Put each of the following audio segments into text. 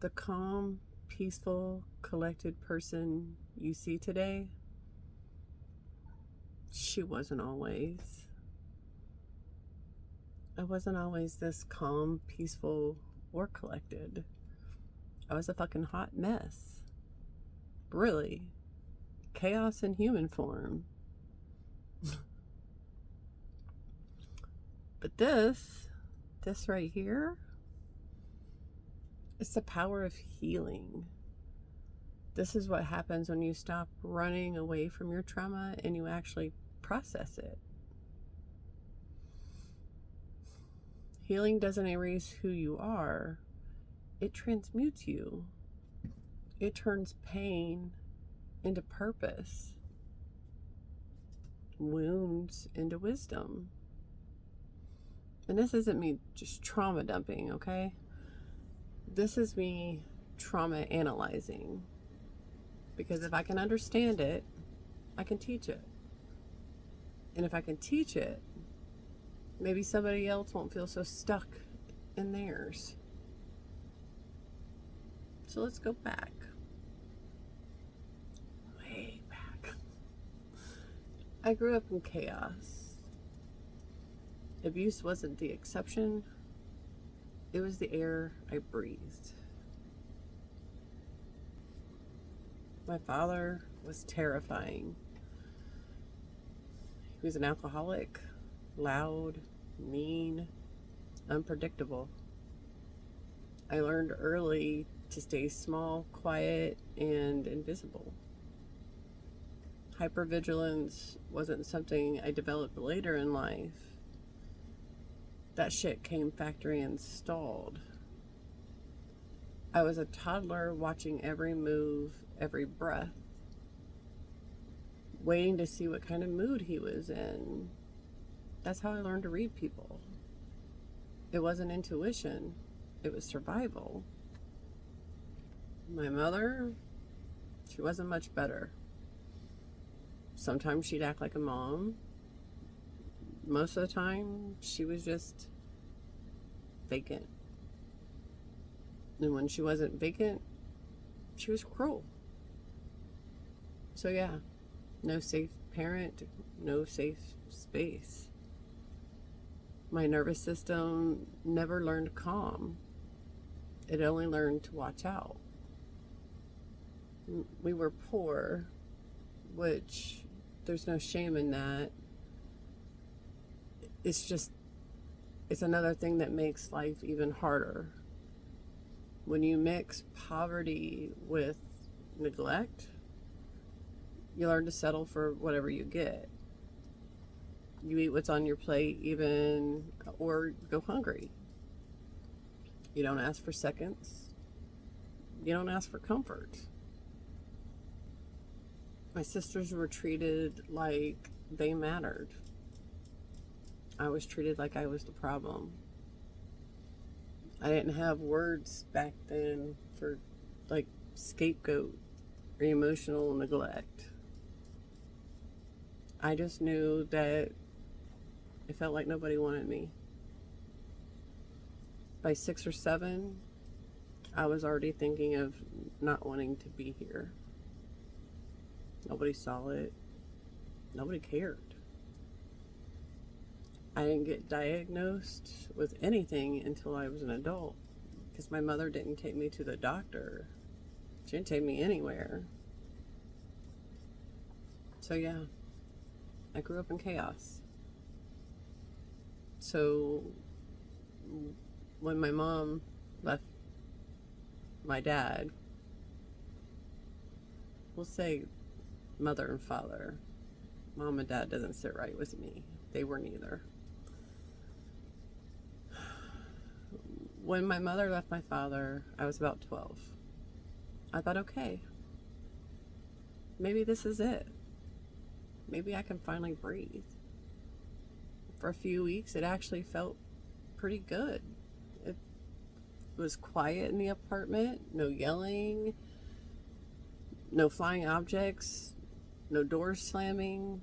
The calm, peaceful, collected person you see today, she wasn't always. I wasn't always this calm, peaceful, or collected. I was a fucking hot mess. Really. Chaos in human form. But this right here, it's the power of healing. This is what happens when you stop running away from your trauma and you actually process it. Healing doesn't erase who you are. It transmutes you. It turns pain into purpose. Wounds into wisdom. And this isn't me just trauma dumping, okay? This is me trauma analyzing. Because if I can understand it, I can teach it. And if I can teach it, maybe somebody else won't feel so stuck in theirs. So let's go back. Way back. I grew up in chaos. Abuse wasn't the exception. It was the air I breathed. My father was terrifying. He was an alcoholic, loud, mean, unpredictable. I learned early to stay small, quiet, and invisible. Hypervigilance wasn't something I developed later in life. That shit came factory installed. I was a toddler watching every move, every breath, waiting to see what kind of mood he was in. That's how I learned to read people. It wasn't intuition, it was survival. My mother, she wasn't much better. Sometimes she'd act like a mom. Most of the time, she was just vacant. And when she wasn't vacant, she was cruel. So yeah, no safe parent, no safe space. My nervous system never learned calm. It only learned to watch out. We were poor, which there's no shame in that. It's another thing that makes life even harder. When you mix poverty with neglect, you learn to settle for whatever you get. You eat what's on your plate or go hungry. You don't ask for seconds. You don't ask for comfort. My sisters were treated like they mattered. I was treated like I was the problem. I didn't have words back then for like scapegoat or emotional neglect. I just knew that it felt like nobody wanted me. By 6 or 7, I was already thinking of not wanting to be here. Nobody saw it. Nobody cared. I didn't get diagnosed with anything until I was an adult because my mother didn't take me to the doctor. She didn't take me anywhere. So yeah, I grew up in chaos. So when my mom left my dad, we'll say mother and father. Mom and dad doesn't sit right with me. They were neither. When my mother left my father, I was about 12. I thought, okay, maybe this is it. Maybe I can finally breathe. For a few weeks, it actually felt pretty good. It was quiet in the apartment, no yelling, no flying objects, no doors slamming.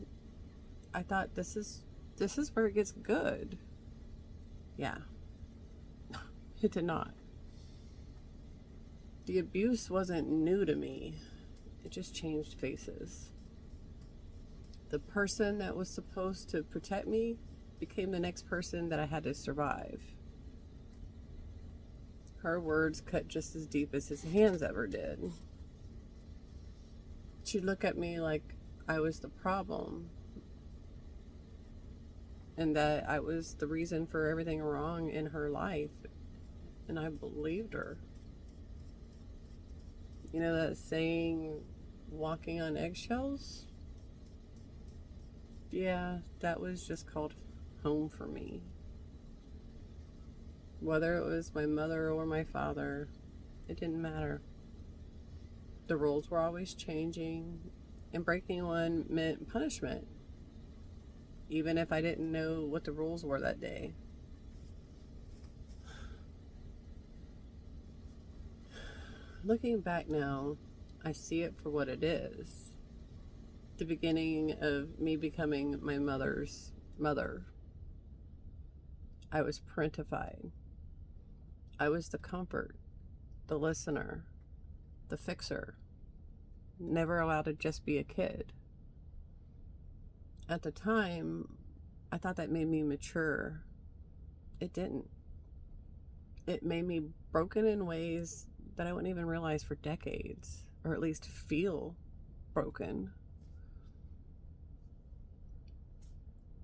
I thought this is where it gets good. Yeah. It did not. The abuse wasn't new to me. It just changed faces. The person that was supposed to protect me became the next person that I had to survive. Her words cut just as deep as his hands ever did. She'd look at me like I was the problem and that I was the reason for everything wrong in her life. And I believed her. You know that saying, walking on eggshells? Yeah, that was just called home for me. Whether it was my mother or my father, it didn't matter. The rules were always changing, and breaking one meant punishment, even if I didn't know what the rules were that day. Looking back now, I see it for what it is. The beginning of me becoming my mother's mother. I was parentified. I was the comfort, the listener, the fixer. Never allowed to just be a kid. At the time, I thought that made me mature. It didn't. It made me broken in ways that I wouldn't even realize for decades, or at least feel broken.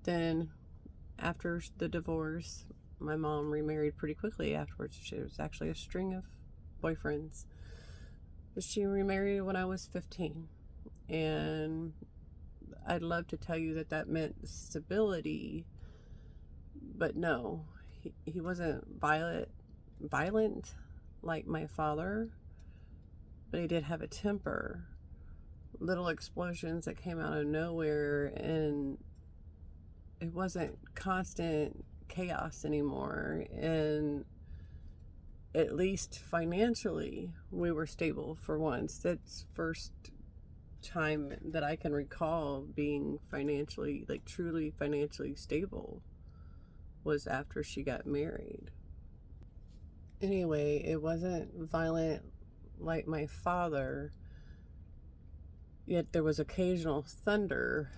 Then, after the divorce, my mom remarried pretty quickly afterwards. She was actually a string of boyfriends. But she remarried when I was 15. And I'd love to tell you that that meant stability, but no, he wasn't violent like my father, but he did have a temper. Little explosions that came out of nowhere, and it wasn't constant chaos anymore. And at least financially, we were stable for once. That's first time that I can recall being financially, like truly financially stable, was after she got married. Anyway, it wasn't violent like my father, yet there was occasional thunder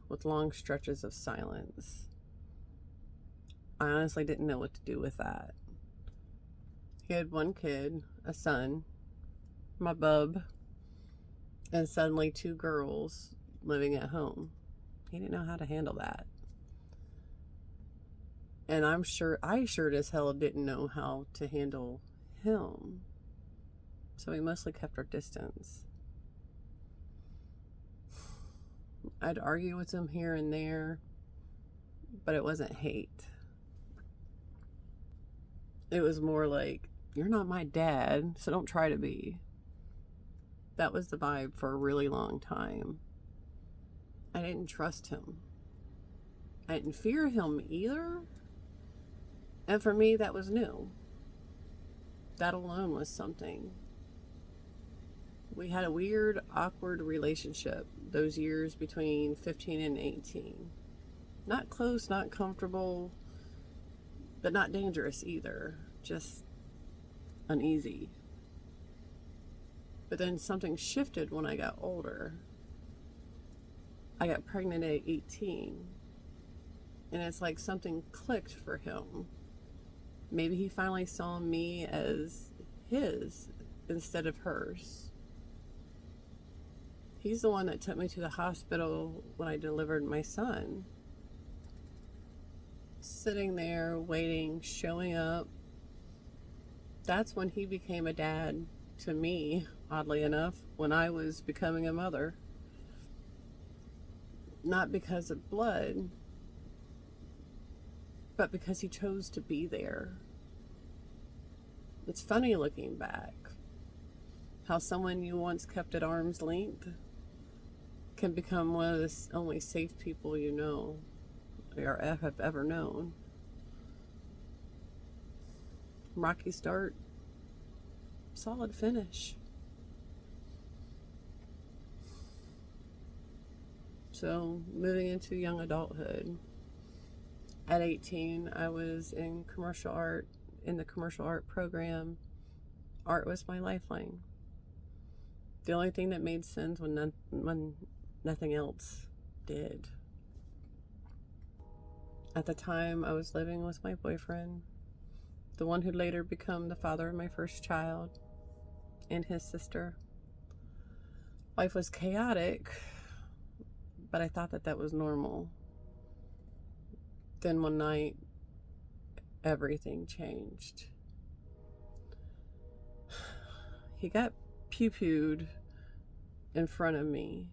with long stretches of silence. I honestly didn't know what to do with that. He had one kid, a son, my bub, and suddenly 2 girls living at home. He didn't know how to handle that. And I sure as hell didn't know how to handle him. So we mostly kept our distance. I'd argue with him here and there, but it wasn't hate. It was more like, you're not my dad, so don't try to be. That was the vibe for a really long time. I didn't trust him. I didn't fear him either. And for me, that was new. That alone was something. We had a weird, awkward relationship those years between 15 and 18. Not close, not comfortable, but not dangerous either. Just uneasy. But then something shifted when I got older. I got pregnant at 18. And it's like something clicked for him. Maybe he finally saw me as his instead of hers. He's the one that took me to the hospital when I delivered my son. Sitting there, waiting, showing up. That's when he became a dad to me, oddly enough, when I was becoming a mother. Not because of blood, but because he chose to be there. It's funny looking back, how someone you once kept at arm's length can become one of the only safe people you know, or have ever known. Rocky start, solid finish. So, moving into young adulthood. At 18, I was in the commercial art program, art was my lifeline. The only thing that made sense when nothing else did. At the time, I was living with my boyfriend, the one who'd later become the father of my first child, and his sister. Life was chaotic, but I thought that was normal. Then one night, everything changed. He got pew-pewed in front of me.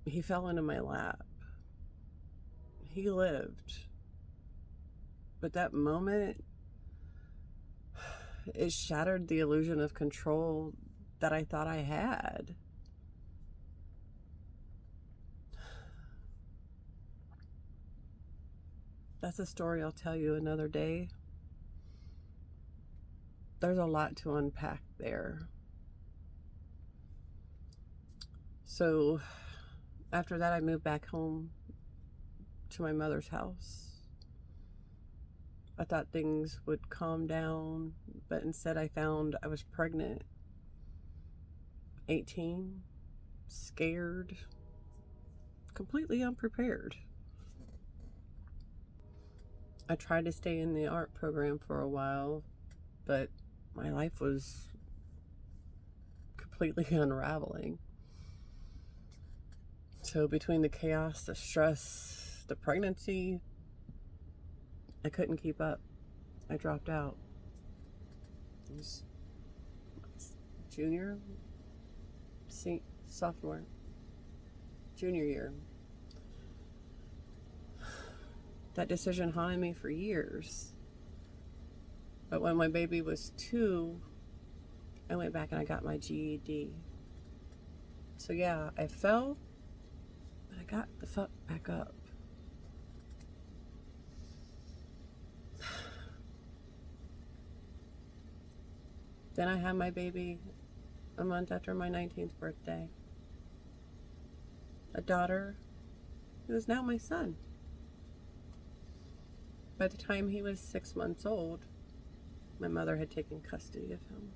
He fell into my lap. He lived. But that moment, it shattered the illusion of control that I thought I had. That's a story I'll tell you another day. There's a lot to unpack there. So after that, I moved back home to my mother's house. I thought things would calm down, but instead I found I was pregnant. 18, scared, completely unprepared. I tried to stay in the art program for a while, but my life was completely unraveling. So between the chaos, the stress, the pregnancy, I couldn't keep up. I dropped out. It was sophomore, junior year. That decision haunted me for years. But when my baby was 2, I went back and I got my GED. So yeah, I fell, but I got the fuck back up. Then I had my baby a month after my 19th birthday. A daughter who is now my son. By the time he was 6 months old, my mother had taken custody of him.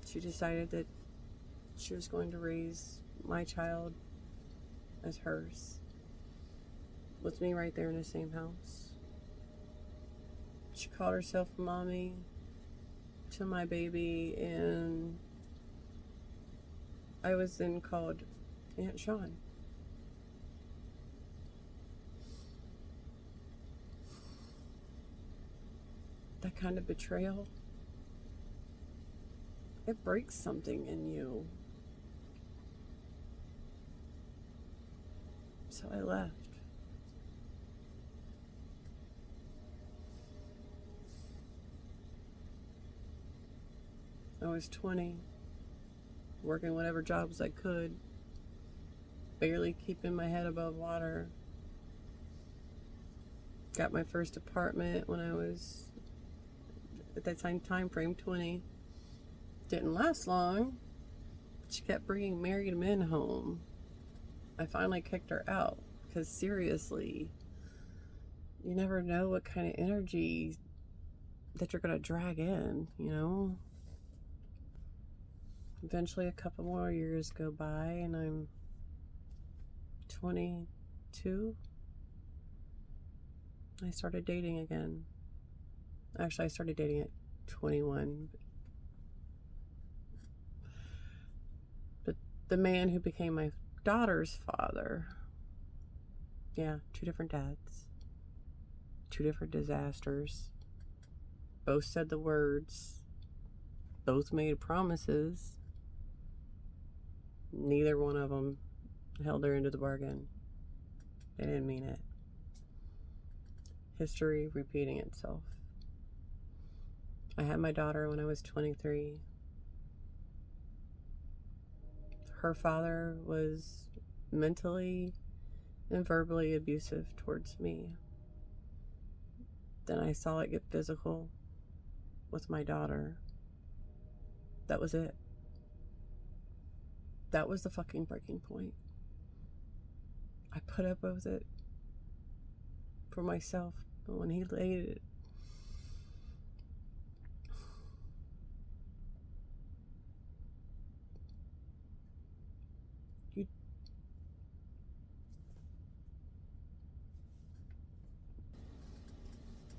She decided that she was going to raise my child as hers, with me right there in the same house. She called herself mommy to my baby, and I was then called Aunt Shawn. That kind of betrayal, it breaks something in you. So I left. I was 20, working whatever jobs I could, barely keeping my head above water. Got my first apartment when I was, at that same time frame, 20. Didn't last long. She kept bringing married men home. I finally kicked her out because seriously, you never know what kind of energy that you're going to drag in, you know? Eventually a couple more years go by and I'm 22. I started dating again. Actually, I started dating at 21. But the man who became my daughter's father, yeah, 2 different dads, 2 different disasters. Both said the words, both made promises. Neither one of them held their end of the bargain. They didn't mean it. History repeating itself. I had my daughter when I was 23. Her father was mentally and verbally abusive towards me. Then I saw it get physical with my daughter. That was it. That was the fucking breaking point. I put up with it for myself But when he laid you,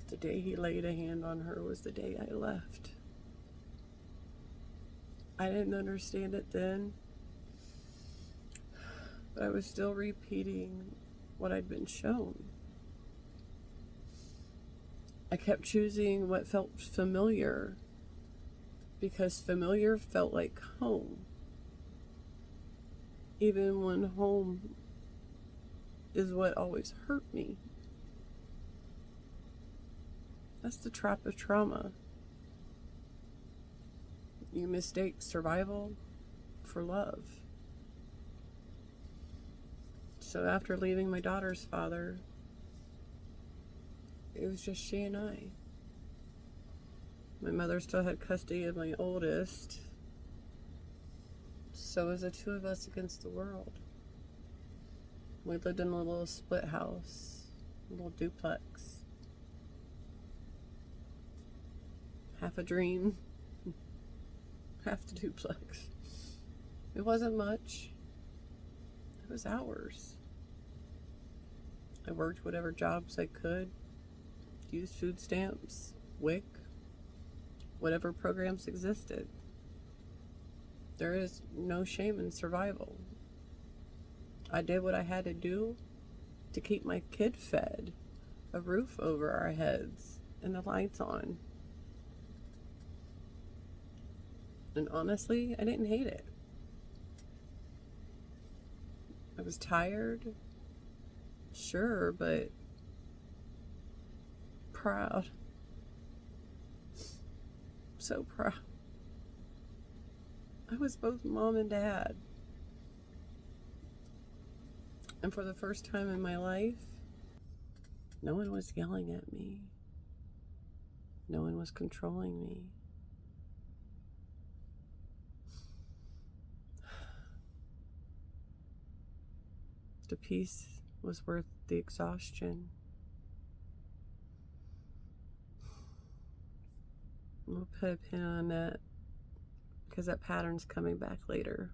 the day he laid a hand on her was the day I left. I didn't understand it then, but I was still repeating what I'd been shown. I kept choosing what felt familiar because familiar felt like home, even when home is what always hurt me. That's the trap of trauma. You mistake survival for love. So after leaving my daughter's father, it was just she and I. My mother still had custody of my oldest. So it was the two of us against the world. We lived in a little split house, a little duplex. Half a dream, half the duplex. It wasn't much. It was hours. I worked whatever jobs I could, used food stamps, WIC, whatever programs existed. There is no shame in survival. I did what I had to do to keep my kid fed, a roof over our heads, and the lights on. And honestly, I didn't hate it. I was tired, sure, but proud. So proud. I was both mom and dad. And for the first time in my life, no one was yelling at me. No one was controlling me. The peace was worth the exhaustion. We'll put a pin on that because that pattern's coming back later.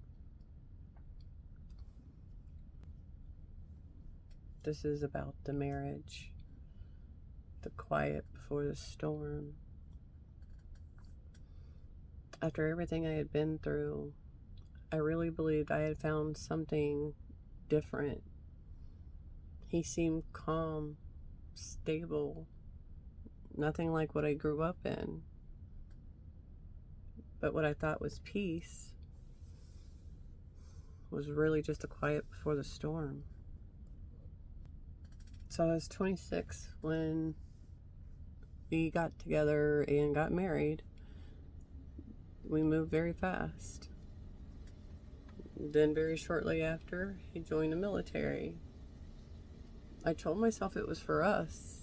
This is about the marriage, the quiet before the storm. After everything I had been through, I really believed I had found something different. He seemed calm, stable, nothing like what I grew up in. But what I thought was peace was really just a quiet before the storm. So I was 26 when we got together and got married. We moved very fast. Then very shortly after, he joined the military. I told myself it was for us,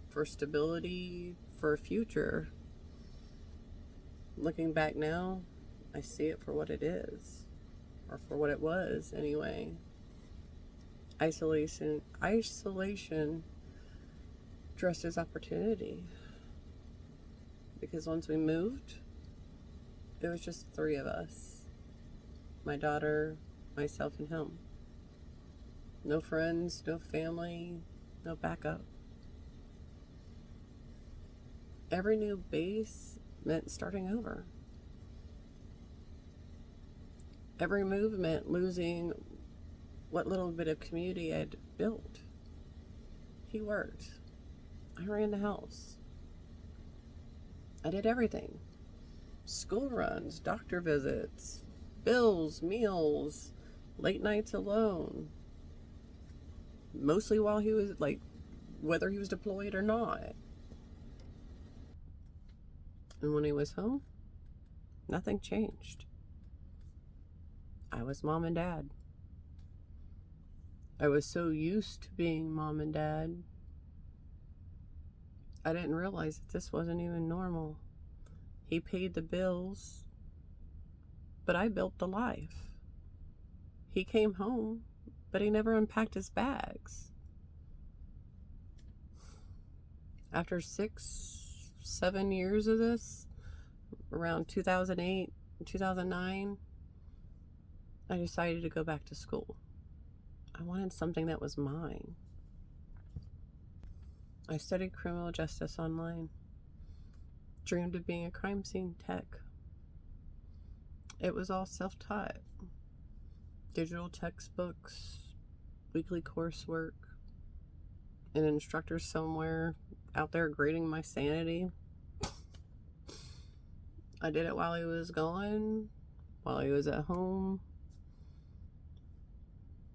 for stability, for a future. Looking back now, I see it for what it is, or for what it was anyway. Isolation dressed as opportunity. Because once we moved, it was just the three of us. My daughter, myself, and him. No friends, no family, no backup. Every new base meant starting over. Every move meant losing what little bit of community I'd built. He worked. I ran the house. I did everything. School runs, doctor visits, bills, meals, late nights alone. Mostly while he was, whether he was deployed or not. And when he was home, nothing changed. I was mom and dad. I was so used to being mom and dad, I didn't realize that this wasn't even normal. He paid the bills, but I built the life. He came home, but he never unpacked his bags. After 6-7 years of this, around 2008, 2009, I decided to go back to school. I wanted something that was mine. I studied criminal justice online. Dreamed of being a crime scene tech. It was all self-taught. Digital textbooks, weekly coursework, an instructor somewhere out there grading my sanity. I did it while he was gone, while he was at home.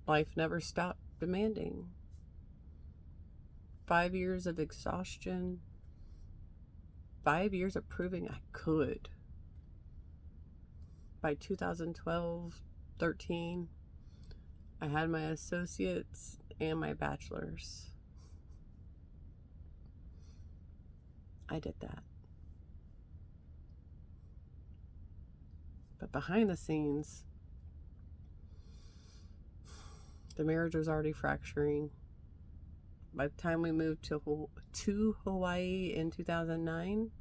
Life never stopped demanding. 5 years of exhaustion. 5 years of proving I could. By 2012, 13, I had my associates and my bachelor's. I did that. But behind the scenes, the marriage was already fracturing. By the time we moved to Hawaii in 2009,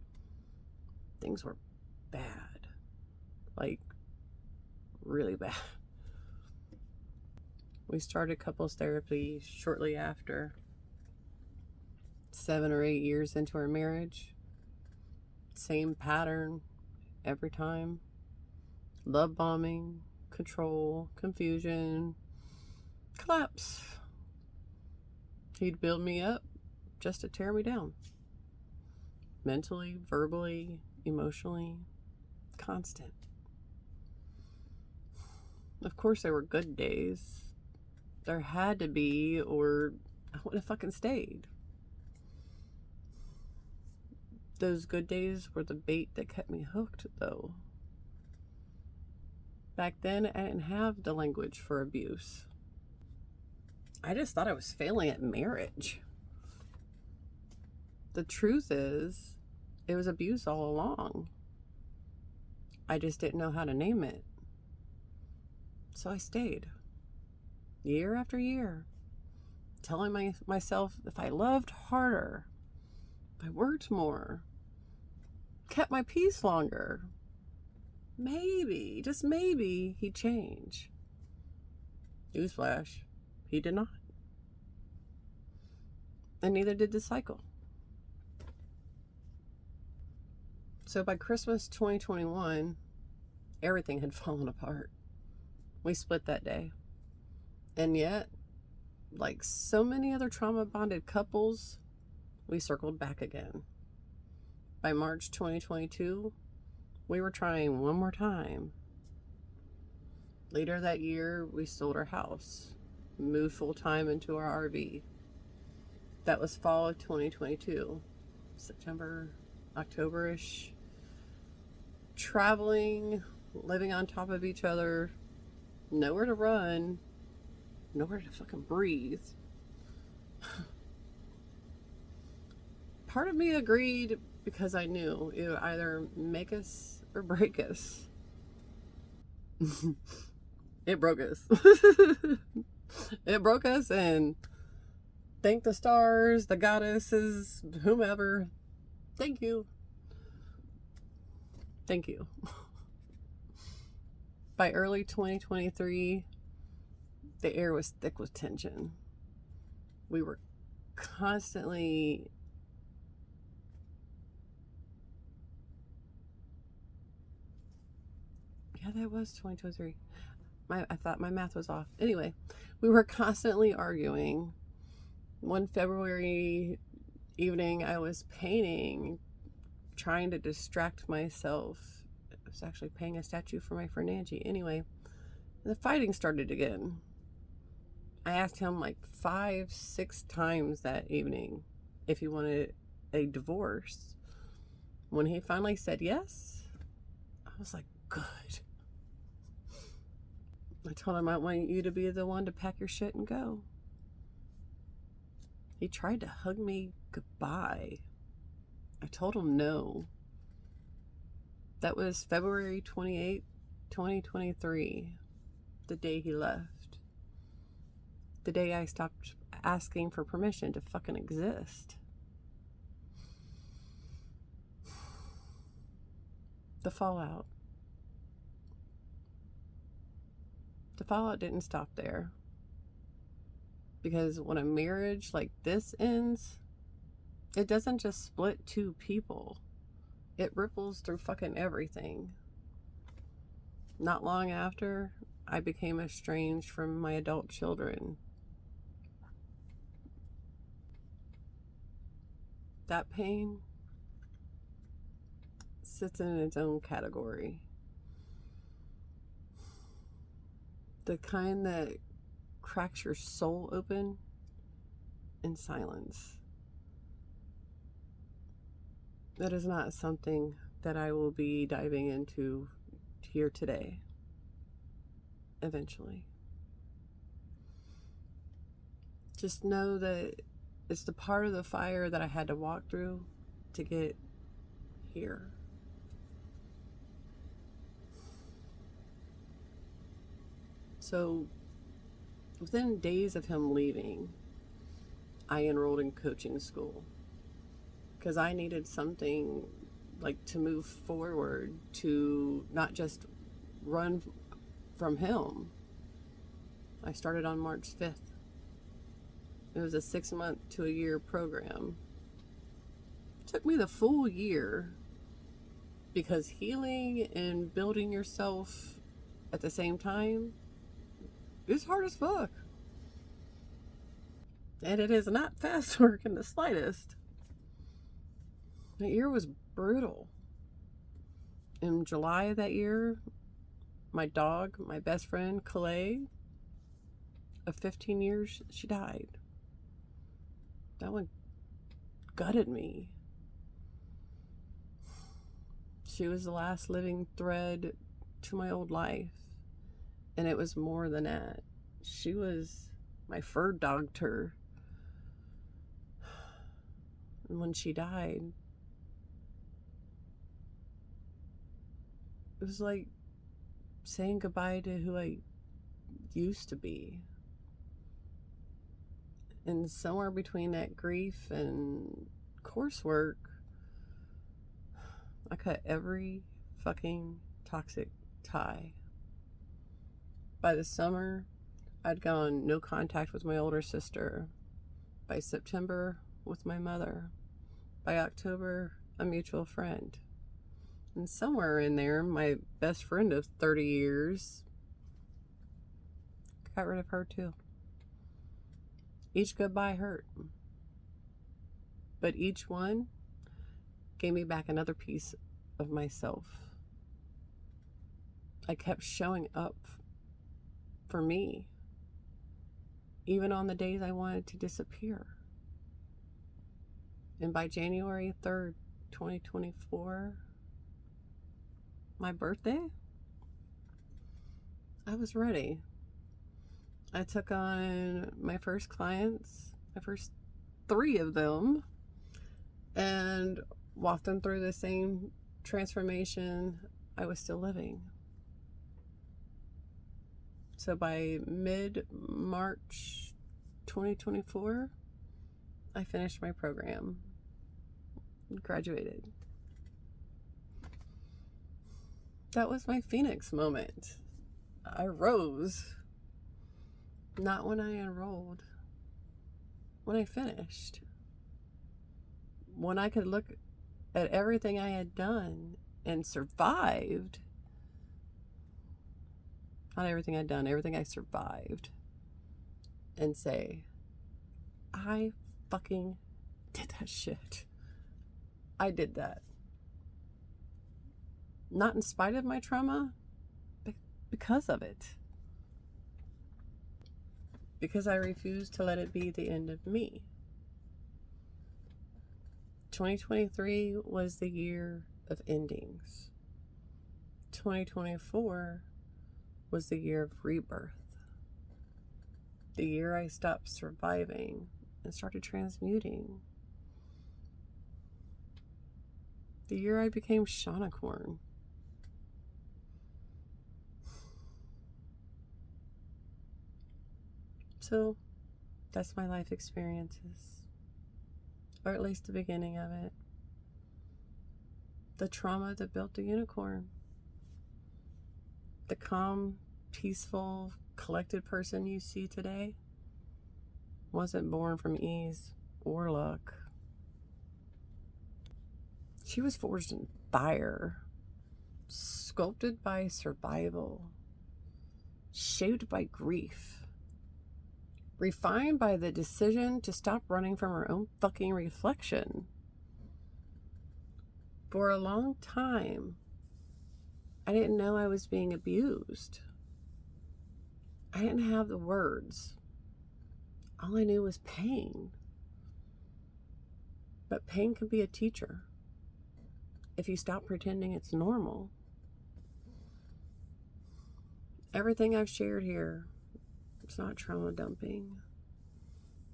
things were bad. Like, really bad. We started couples therapy shortly after. 7 or 8 years into our marriage. Same pattern every time. Love bombing, control, confusion, collapse. He'd build me up just to tear me down. Mentally, verbally, emotionally, constant. Of course, there were good days. There had to be, or I would have fucking stayed. Those good days were the bait that kept me hooked, though. Back then, I didn't have the language for abuse. I just thought I was failing at marriage. The truth is, it was abuse all along. I just didn't know how to name it. So I stayed. Year after year. Telling myself if I loved harder, if I worked more, kept my peace longer, maybe, just maybe, he'd change. Newsflash, he did not. And neither did the cycle. So by Christmas 2021, everything had fallen apart. We split that day. And yet, like so many other trauma-bonded couples, we circled back again. By March 2022, we were trying one more time. Later that year, we sold our house, moved full-time into our RV. That was fall of 2022, September, October-ish. Traveling, living on top of each other, nowhere to run, nowhere to fucking breathe. Part of me agreed because I knew it would either make us or break us. It broke us. It broke us, and thank the stars, the goddesses, whomever. Thank you. Thank you. By early 2023, the air was thick with tension. We were constantly that was 2023. I thought my math was off. Anyway, we were constantly arguing. One February evening, I was painting, trying to distract myself. I was actually painting a statue for my friend Angie. Anyway, the fighting started again. I asked him like 5-6 times that evening if he wanted a divorce. When he finally said yes, I was like, good. I told him I want you to be the one to pack your shit and go. He tried to hug me goodbye. I told him no. That was February 28, 2023, the day he left. The day I stopped asking for permission to fucking exist. the fallout. The fallout didn't stop there. Because when a marriage like this ends, it doesn't just split two people. It ripples through fucking everything. Not long after, I became estranged from my adult children. That pain sits in its own category. The kind that cracks your soul open in silence. That is not something that I will be diving into here today. Eventually. Just know that it's the part of the fire that I had to walk through to get here. So, within days of him leaving, I enrolled in coaching school because I needed something like to move forward, to not just run from him. I started on March 5th. It was a 6-month to a year program. It took me the full year because healing and building yourself at the same time is hard as fuck. And it is not fast work in the slightest. The year was brutal. In July of that year, my dog, my best friend, Calais, of 15 years, she died. That one gutted me. She was the last living thread to my old life. And it was more than that. She was my fur dog to her. And when she died, it was like saying goodbye to who I used to be. And somewhere between that grief and coursework, I cut every fucking toxic tie. By the summer, I'd gone no contact with my older sister. By September, with my mother. By October, a mutual friend. And somewhere in there, my best friend of 30 years got rid of her too. Each goodbye hurt. But each one gave me back another piece of myself. I kept showing up for me, even on the days I wanted to disappear. And by January 3rd, 2024, my birthday, I was ready. I took on my first clients, my first 3 of them, and walked them through the same transformation I was still living. So by mid-March 2024, I finished my program and graduated. That was my Phoenix moment. I rose. Not when I enrolled. When I finished. When I could look at everything I had done and survived. Not everything I'd done, everything I survived. And say, I fucking did that shit. I did that. Not in spite of my trauma, but because of it. Because I refused to let it be the end of me. 2023 was the year of endings. 2024 was the year of rebirth. The year I stopped surviving and started transmuting. The year I became Shawnicorn. So, that's my life experiences. Or at least the beginning of it. The trauma that built the unicorn. The calm, peaceful, collected person you see today wasn't born from ease or luck. She was forged in fire, sculpted by survival, shaped by grief, refined by the decision to stop running from her own fucking reflection. For a long time, I didn't know I was being abused. I didn't have the words. All I knew was pain. But pain can be a teacher if you stop pretending it's normal. Everything I've shared here, it's not trauma dumping.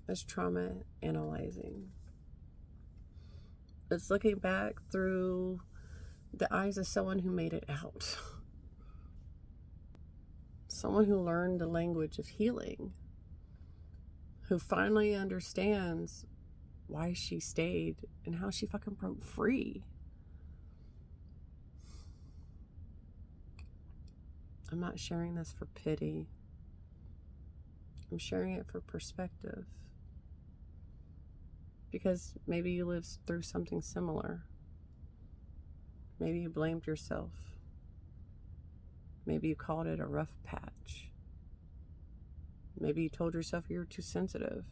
It's trauma analyzing. It's looking back through the eyes of someone who made it out. Someone who learned the language of healing. Who finally understands why she stayed and how she fucking broke free. I'm not sharing this for pity. I'm sharing it for perspective. Because maybe you lived through something similar. Maybe you blamed yourself. Maybe you called it a rough patch. Maybe you told yourself you were too sensitive.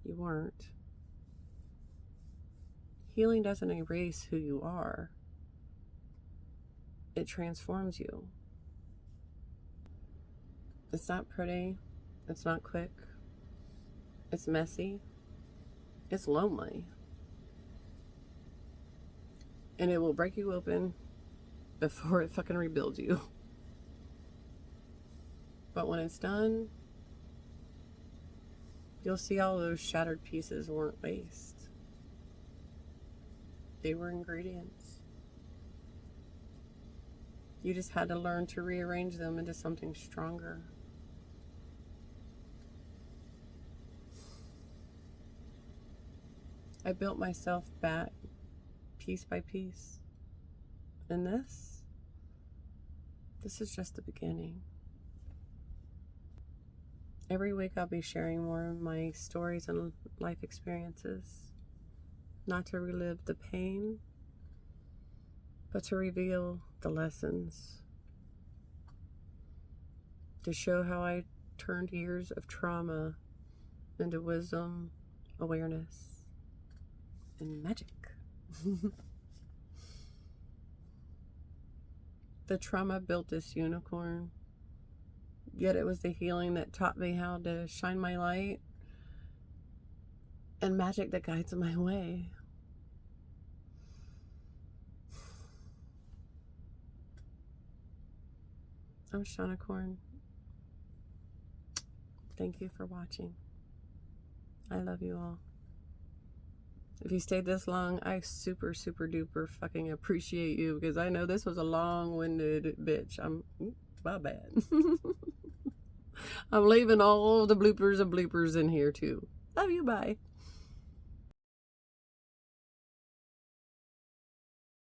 You weren't. Healing doesn't erase who you are. It transforms you. It's not pretty. It's not quick. It's messy. It's lonely. And it will break you open before it fucking rebuilds you. But when it's done, you'll see all those shattered pieces weren't waste. They were ingredients. You just had to learn to rearrange them into something stronger. I built myself back piece by piece. And this is just the beginning. Every week I'll be sharing more of my stories and life experiences. Not to relive the pain, but to reveal the lessons. To show how I turned years of trauma into wisdom, awareness, and magic. The trauma built this unicorn, yet it was the healing that taught me how to shine my light, and magic that guides my way. I'm Shawnicorn. Thank you for watching. I love you all. If you stayed this long, I super duper fucking appreciate you, because I know this was a long-winded bitch. My bad. I'm leaving all the bloopers and bleepers in here too. Love you, bye.